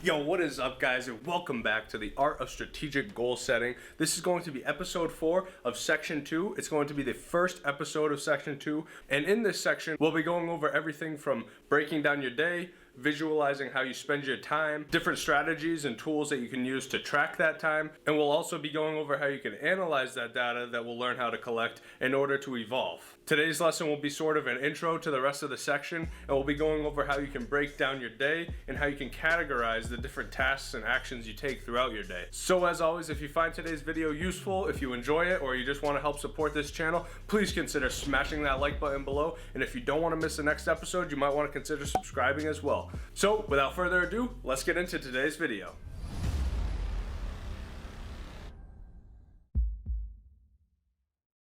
Yo, what is up, guys, and welcome back to the Art of Strategic Goal Setting. This is going to be episode 4 of section 2. It's going to be the first episode of section 2, and in this section we'll be going over everything from breaking down your day, visualizing how you spend your time, different strategies and tools that you can use to track that time, and we'll also be going over how you can analyze that data that we'll learn how to collect in order to evolve. Today's lesson will be sort of an intro to the rest of the section, and we'll be going over how you can break down your day and how you can categorize the different tasks and actions you take throughout your day. So as always, if you find today's video useful, if you enjoy it, or you just want to help support this channel, please consider smashing that like button below, and if you don't want to miss the next episode, you might want to consider subscribing as well. So without further ado, let's get into today's video.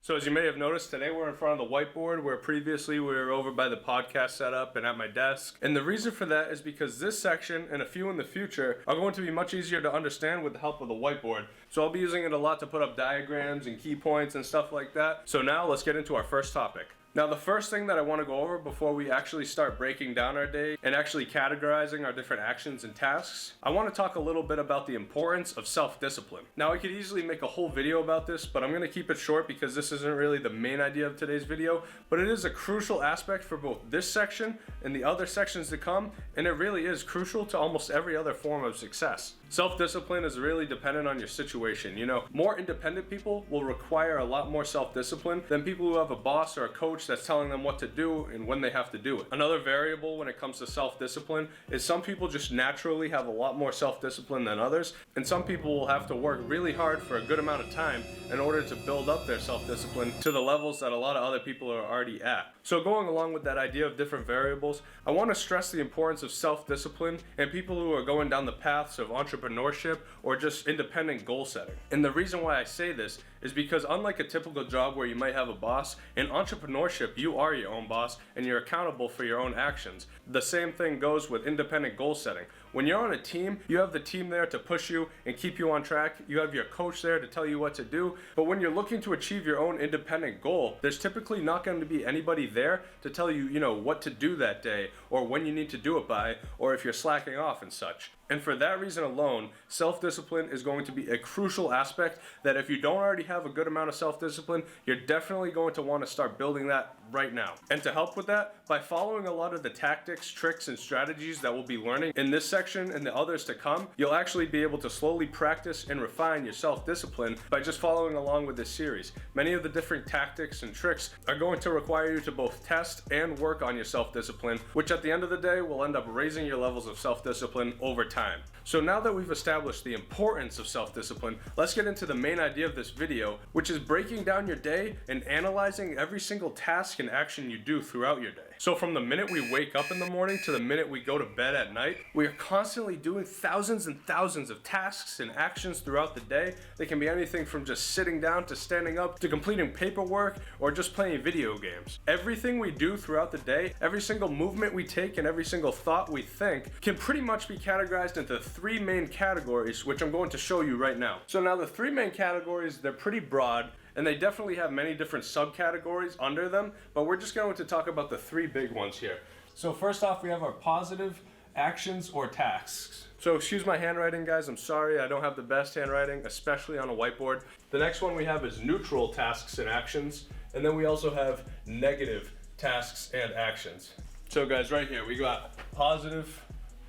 So as you may have noticed, today we're in front of the whiteboard where previously we were over by the podcast setup and at my desk. And the reason for that is because this section and a few in the future are going to be much easier to understand with the help of the whiteboard. So I'll be using it a lot to put up diagrams and key points and stuff like that. So now let's get into our first topic. Now the first thing that I want to go over before we actually start breaking down our day and actually categorizing our different actions and tasks, I want to talk a little bit about the importance of self-discipline. Now I could easily make a whole video about this, but I'm going to keep it short because this isn't really the main idea of today's video, but it is a crucial aspect for both this section and the other sections to come, and it really is crucial to almost every other form of success. Self-discipline is really dependent on your situation. You know, more independent people will require a lot more self-discipline than people who have a boss or a coach that's telling them what to do and when they have to do it. Another variable when it comes to self-discipline is some people just naturally have a lot more self-discipline than others, and some people will have to work really hard for a good amount of time in order to build up their self-discipline to the levels that a lot of other people are already at. So going along with that idea of different variables, I want to stress the importance of self-discipline and people who are going down the paths of entrepreneurship or just independent goal setting. And the reason why I say this is because unlike a typical job where you might have a boss, in entrepreneurship you are your own boss and you're accountable for your own actions. The same thing goes with independent goal setting. When you're on a team, you have the team there to push you and keep you on track. You have your coach there to tell you what to do. But when you're looking to achieve your own independent goal, there's typically not going to be anybody there to tell you, what to do that day or when you need to do it by, or if you're slacking off and such. And for that reason alone, self-discipline is going to be a crucial aspect that if you don't already have a good amount of self-discipline, you're definitely going to want to start building that right now. And to help with that, by following a lot of the tactics, tricks, and strategies that we'll be learning in this section and the others to come, you'll actually be able to slowly practice and refine your self-discipline by just following along with this series. Many of the different tactics and tricks are going to require you to both test and work on your self-discipline, which at the end of the day will end up raising your levels of self-discipline over time. So now that we've established the importance of self-discipline, let's get into the main idea of this video, which is breaking down your day and analyzing every single task and action you do throughout your day. So from the minute we wake up in the morning to the minute we go to bed at night, we are constantly doing thousands and thousands of tasks and actions throughout the day. They can be anything from just sitting down to standing up to completing paperwork or just playing video games. Everything we do throughout the day, every single movement we take and every single thought we think can pretty much be categorized into 3 main categories, which I'm going to show you right now. So now the 3 main categories, they're pretty broad, and they definitely have many different subcategories under them, but we're just going to talk about the 3 big ones here. So first off, we have our positive actions or tasks. So excuse my handwriting, guys, I'm sorry, I don't have the best handwriting, especially on a whiteboard. The next one we have is neutral tasks and actions, and then we also have negative tasks and actions. So guys, right here, we got positive,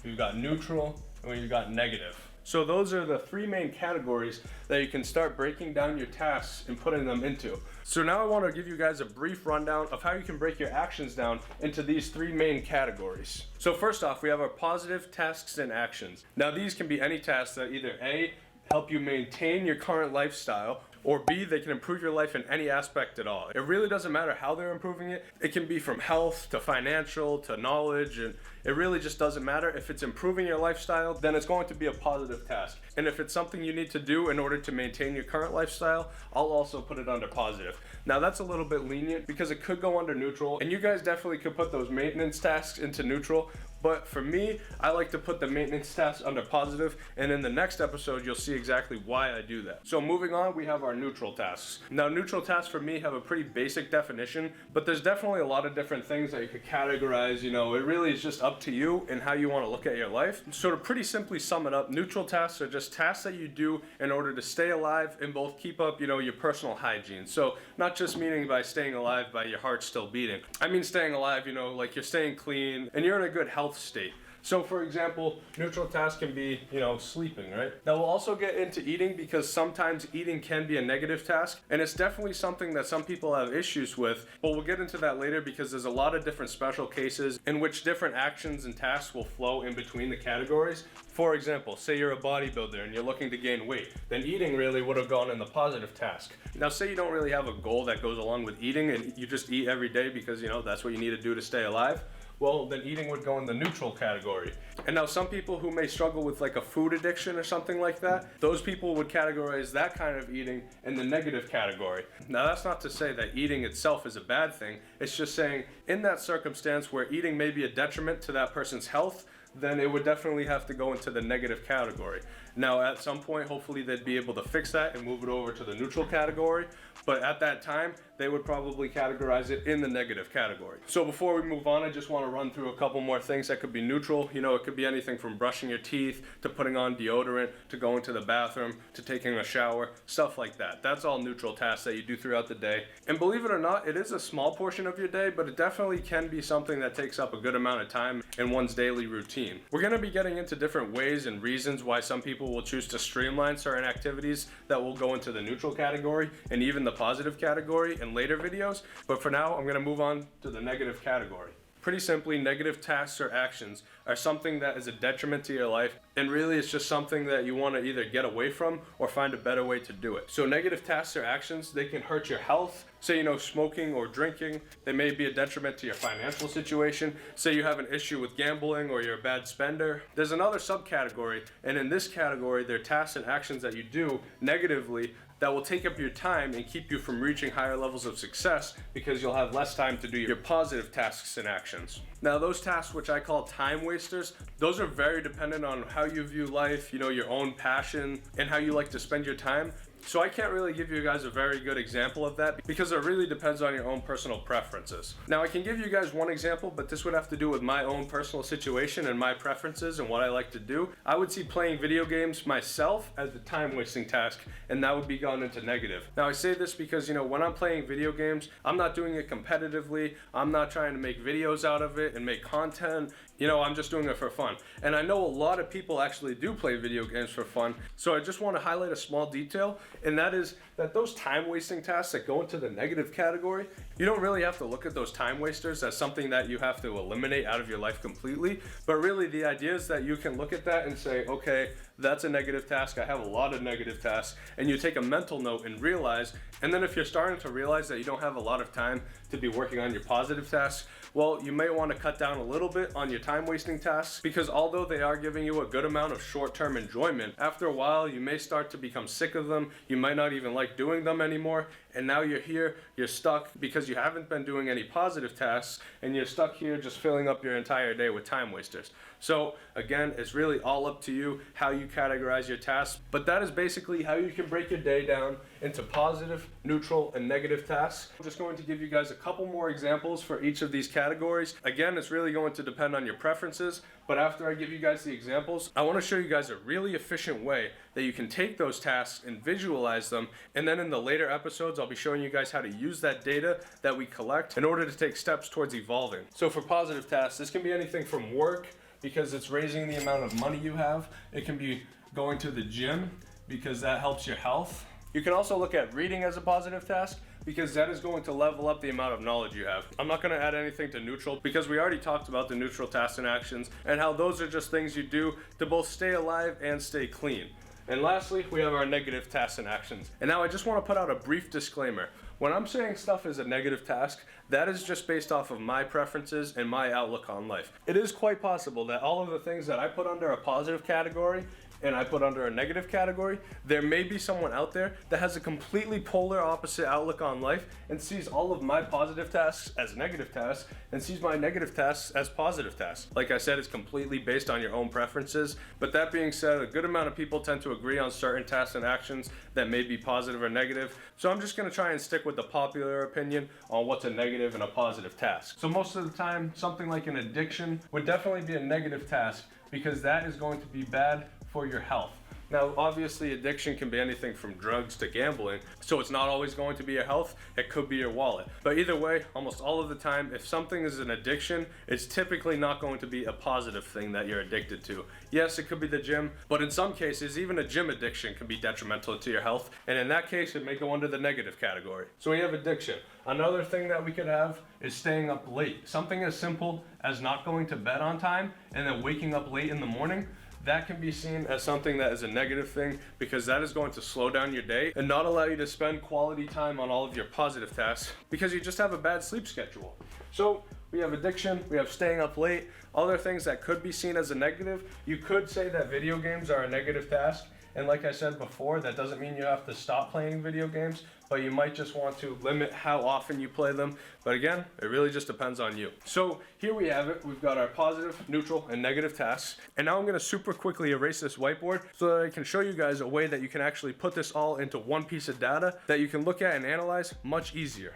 we've got neutral, and we've got negative. So those are the 3 main categories that you can start breaking down your tasks and putting them into. So now I want to give you guys a brief rundown of how you can break your actions down into these 3 main categories. So first off, we have our positive tasks and actions. Now these can be any tasks that either A, help you maintain your current lifestyle, or B, they can improve your life in any aspect at all. It really doesn't matter how they're improving it. It can be from health to financial to knowledge, and it really just doesn't matter. If it's improving your lifestyle, then it's going to be a positive task. And if it's something you need to do in order to maintain your current lifestyle, I'll also put it under positive. Now that's a little bit lenient because it could go under neutral, and you guys definitely could put those maintenance tasks into neutral, But for me, I like to put the maintenance tasks under positive, and in the next episode, you'll see exactly why I do that. So moving on, we have our neutral tasks. Now, neutral tasks for me have a pretty basic definition, but there's definitely a lot of different things that you could categorize. It really is just up to you and how you want to look at your life. So to pretty simply sum it up, neutral tasks are just tasks that you do in order to stay alive and both keep up, your personal hygiene. So not just meaning by staying alive by your heart still beating. I mean staying alive, like you're staying clean and you're in a good health state. So for example, neutral tasks can be, sleeping, right? Now we'll also get into eating because sometimes eating can be a negative task, and it's definitely something that some people have issues with, but we'll get into that later because there's a lot of different special cases in which different actions and tasks will flow in between the categories. For example, say you're a bodybuilder and you're looking to gain weight, then eating really would have gone in the positive task. Now say you don't really have a goal that goes along with eating and you just eat every day because, that's what you need to do to stay alive. Well, then eating would go in the neutral category. And now some people who may struggle with like a food addiction or something like that, those people would categorize that kind of eating in the negative category. Now that's not to say that eating itself is a bad thing. It's just saying in that circumstance where eating may be a detriment to that person's health, then it would definitely have to go into the negative category. Now at some point, hopefully they'd be able to fix that and move it over to the neutral category. But at that time, they would probably categorize it in the negative category. So before we move on, I just want to run through a couple more things that could be neutral. It could be anything from brushing your teeth, to putting on deodorant, to going to the bathroom, to taking a shower, stuff like that. That's all neutral tasks that you do throughout the day. And believe it or not, it is a small portion of your day, but it definitely can be something that takes up a good amount of time in one's daily routine. We're going to be getting into different ways and reasons why some people will choose to streamline certain activities that will go into the neutral category and even the positive category in later videos, but for now I'm going to move on to the negative category. Pretty simply, negative tasks or actions are something that is a detriment to your life, and really it's just something that you want to either get away from or find a better way to do it. So negative tasks or actions, they can hurt your health. Say, smoking or drinking, they may be a detriment to your financial situation. Say you have an issue with gambling or you're a bad spender. There's another subcategory, and in this category, there are tasks and actions that you do negatively that will take up your time and keep you from reaching higher levels of success because you'll have less time to do your positive tasks and actions. Now those tasks, which I call time wasters, those are very dependent on how you view life, your own passion, and how you like to spend your time. So I can't really give you guys a very good example of that because it really depends on your own personal preferences. Now I can give you guys one example, but this would have to do with my own personal situation and my preferences and what I like to do. I would see playing video games myself as the time wasting task, and that would be gone into negative. Now I say this because when I'm playing video games, I'm not doing it competitively. I'm not trying to make videos out of it and make content. I'm just doing it for fun. And I know a lot of people actually do play video games for fun. So I just want to highlight a small detail, and that is that those time wasting tasks that go into the negative category, you don't really have to look at those time wasters as something that you have to eliminate out of your life completely. But really the idea is that you can look at that and say, okay, that's a negative task. I have a lot of negative tasks. And you take a mental note and realize, and then if you're starting to realize that you don't have a lot of time to be working on your positive tasks, well, you may want to cut down a little bit on your time wasting tasks because although they are giving you a good amount of short-term enjoyment, after a while you may start to become sick of them. You might not even like doing them anymore. And now you're here, you're stuck because you haven't been doing any positive tasks, and you're stuck here just filling up your entire day with time wasters. So again, it's really all up to you how you categorize your tasks, but that is basically how you can break your day down into positive, neutral, and negative tasks. I'm just going to give you guys a couple more examples for each of these categories. Again, it's really going to depend on your preferences, but after I give you guys the examples, I want to show you guys a really efficient way that you can take those tasks and visualize them, and then in the later episodes, I'll be showing you guys how to use that data that we collect in order to take steps towards evolving. So for positive tasks, this can be anything from work, because it's raising the amount of money you have. It can be going to the gym because that helps your health. You can also look at reading as a positive task because that is going to level up the amount of knowledge you have. I'm not going to add anything to neutral because we already talked about the neutral tasks and actions and how those are just things you do to both stay alive and stay clean. And lastly, we have our negative tasks and actions. And now I just want to put out a brief disclaimer. When I'm saying stuff is a negative task, that is just based off of my preferences and my outlook on life. It is quite possible that all of the things that I put under a positive category and I put under a negative category, there may be someone out there that has a completely polar opposite outlook on life and sees all of my positive tasks as negative tasks and sees my negative tasks as positive tasks. Like I said, it's completely based on your own preferences, but that being said, a good amount of people tend to agree on certain tasks and actions that may be positive or negative. So I'm just going to try and stick with the popular opinion on what's a negative and a positive task. So most of the time, something like an addiction would definitely be a negative task because that is going to be bad for your health. Now, obviously, addiction can be anything from drugs to gambling, so it's not always going to be your health, it could be your wallet. But either way, almost all of the time, if something is an addiction, it's typically not going to be a positive thing that you're addicted to. Yes, it could be the gym, but in some cases, even a gym addiction can be detrimental to your health, and in that case, it may go under the negative category. So we have addiction. Another thing that we could have is staying up late. Something as simple as not going to bed on time and then waking up late in the morning, that can be seen as something that is a negative thing because that is going to slow down your day and not allow you to spend quality time on all of your positive tasks because you just have a bad sleep schedule. So we have addiction, we have staying up late, other things that could be seen as a negative. You could say that video games are a negative task. And like I said before, that doesn't mean you have to stop playing video games, but you might just want to limit how often you play them. But again, it really just depends on you. So here we have it. We've got our positive, neutral, and negative tasks. And now I'm going to super quickly erase this whiteboard so that I can show you guys a way that you can actually put this all into one piece of data that you can look at and analyze much easier.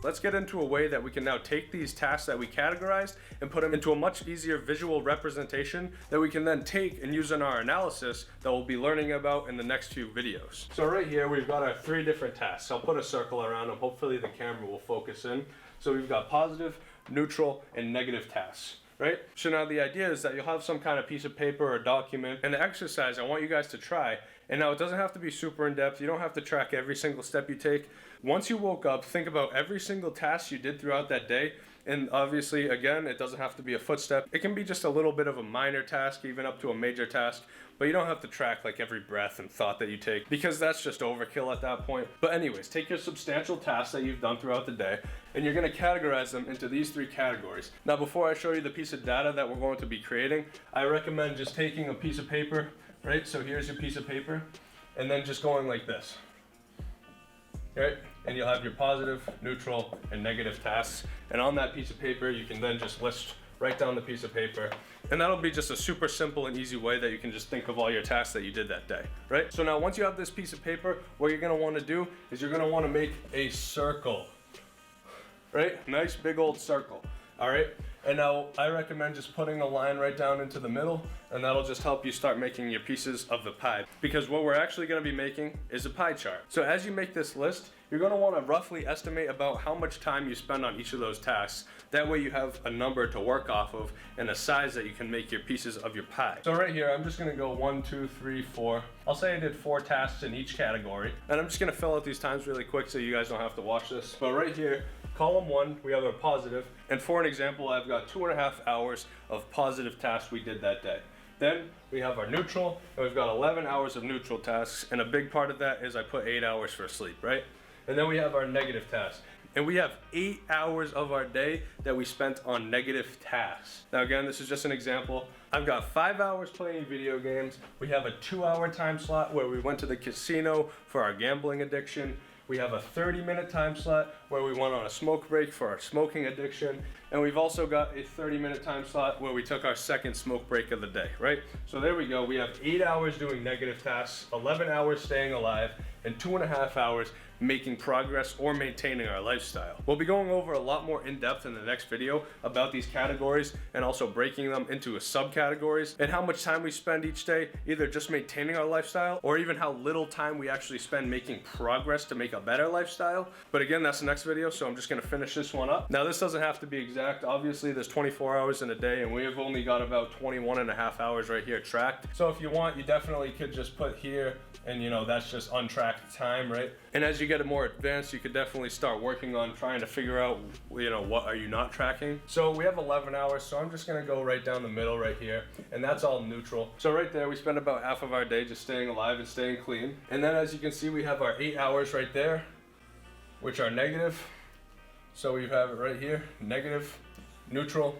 Let's get into a way that we can now take these tasks that we categorized and put them into a much easier visual representation that we can then take and use in our analysis that we'll be learning about in the next few videos. So right here, we've got our 3 different tasks. I'll put a circle around them. Hopefully the camera will focus in. So we've got positive, neutral, and negative tasks. Right? So now the idea is that you'll have some kind of piece of paper or document, and the exercise I want you guys to try, and now it doesn't have to be super in depth, you don't have to track every single step you take. Once you woke up, think about every single task you did throughout that day, and obviously, again, it doesn't have to be a footstep. It can be just a little bit of a minor task, even up to a major task, but you don't have to track like every breath and thought that you take because that's just overkill at that point. But anyways, take your substantial tasks that you've done throughout the day and you're going to categorize them into these 3 categories. Now, before I show you the piece of data that we're going to be creating, I recommend just taking a piece of paper, right? So here's your piece of paper and then just going like this, right? And you'll have your positive, neutral, and negative tasks. And on that piece of paper, you can then just write down the piece of paper. And that'll be just a super simple and easy way that you can just think of all your tasks that you did that day, right? So now once you have this piece of paper, what you're gonna wanna do is you're gonna wanna make a circle, right? Nice big old circle, all right? And now I recommend just putting a line right down into the middle, and that'll just help you start making your pieces of the pie. Because what we're actually gonna be making is a pie chart. So as you make this list, you're gonna wanna roughly estimate about how much time you spend on each of those tasks. That way you have a number to work off of and a size that you can make your pieces of your pie. So right here, I'm just gonna go 1, 2, 3, 4. I'll say I did 4 tasks in each category. And I'm just gonna fill out these times really quick so you guys don't have to watch this. But right here, column 1, we have our positive. And for an example, I've got 2.5 hours of positive tasks we did that day. Then we have our neutral, and we've got 11 hours of neutral tasks. And a big part of that is I put 8 hours for sleep, right? And then we have our negative tasks. And we have 8 hours of our day that we spent on negative tasks. Now again, this is just an example. I've got 5 hours playing video games. We have a 2-hour time slot where we went to the casino for our gambling addiction. We have a 30-minute time slot where we went on a smoke break for our smoking addiction. And we've also got a 30-minute time slot where we took our second smoke break of the day, right? So there we go. We have 8 hours doing negative tasks, 11 hours staying alive, and 2.5 hours making progress or maintaining our lifestyle. We'll be going over a lot more in depth in the next video about these categories and also breaking them into subcategories and how much time we spend each day either just maintaining our lifestyle or even how little time we actually spend making progress to make a better lifestyle. But again, that's the next video, so I'm just gonna finish this one up. Now this doesn't have to be exact. Obviously there's 24 hours in a day and we have only got about 21.5 hours right here tracked. So if you want, you definitely could just put here and that's just untracked time, right? And as you get it more advanced, you could definitely start working on trying to figure out, what are you not tracking? So we have 11 hours, so I'm just gonna go right down the middle right here, and that's all neutral. So right there, we spend about half of our day just staying alive and staying clean. And then as you can see, we have our 8 hours right there, which are negative. So we have it right here, negative, neutral,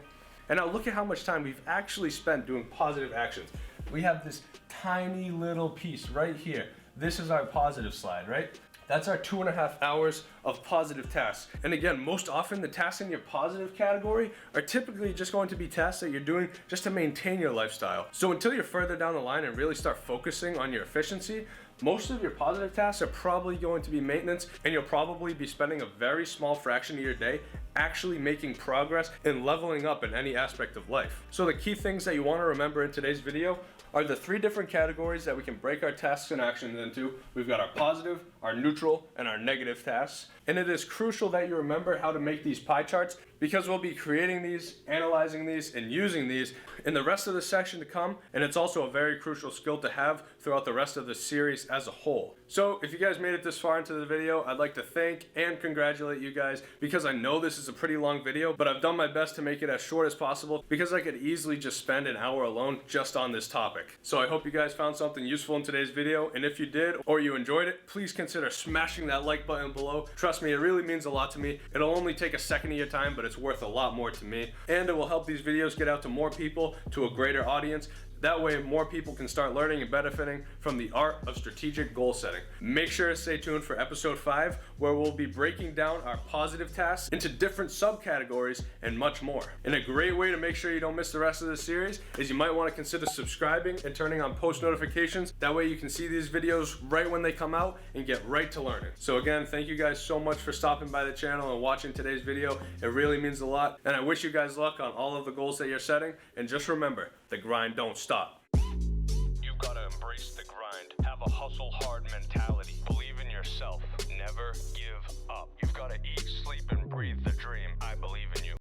And now look at how much time we've actually spent doing positive actions. We have this tiny little piece right here. This is our positive slide, right? That's our 2.5 hours of positive tasks. And again, most often the tasks in your positive category are typically just going to be tasks that you're doing just to maintain your lifestyle. So until you're further down the line and really start focusing on your efficiency, most of your positive tasks are probably going to be maintenance, and you'll probably be spending a very small fraction of your day actually making progress and leveling up in any aspect of life. So the key things that you want to remember in today's video are the 3 different categories that we can break our tasks and actions into. We've got our positive, our neutral, and our negative tasks. And it is crucial that you remember how to make these pie charts, because we'll be creating these, analyzing these, and using these in the rest of the section to come. And it's also a very crucial skill to have throughout the rest of the series as a whole. So if you guys made it this far into the video, I'd like to thank and congratulate you guys, because I know this is a pretty long video, but I've done my best to make it as short as possible, because I could easily just spend an hour alone just on this topic. So I hope you guys found something useful in today's video, and if you did or you enjoyed it, please consider smashing that like button below. Trust me, it really means a lot to me. It'll only take a second of your time, but it's worth a lot more to me, and it will help these videos get out to more people, to a greater audience. That way more people can start learning and benefiting from the art of strategic goal setting. Make sure to stay tuned for episode 5, where we'll be breaking down our positive tasks into different subcategories and much more. And a great way to make sure you don't miss the rest of the series is you might want to consider subscribing and turning on post notifications. That way you can see these videos right when they come out and get right to learning. So again, thank you guys so much for stopping by the channel and watching today's video. It really means a lot, and I wish you guys luck on all of the goals that you're setting. And just remember, the grind don't stop. You've got to embrace the grind. Have a hustle hard mentality. Believe in yourself. Never give up. You've got to eat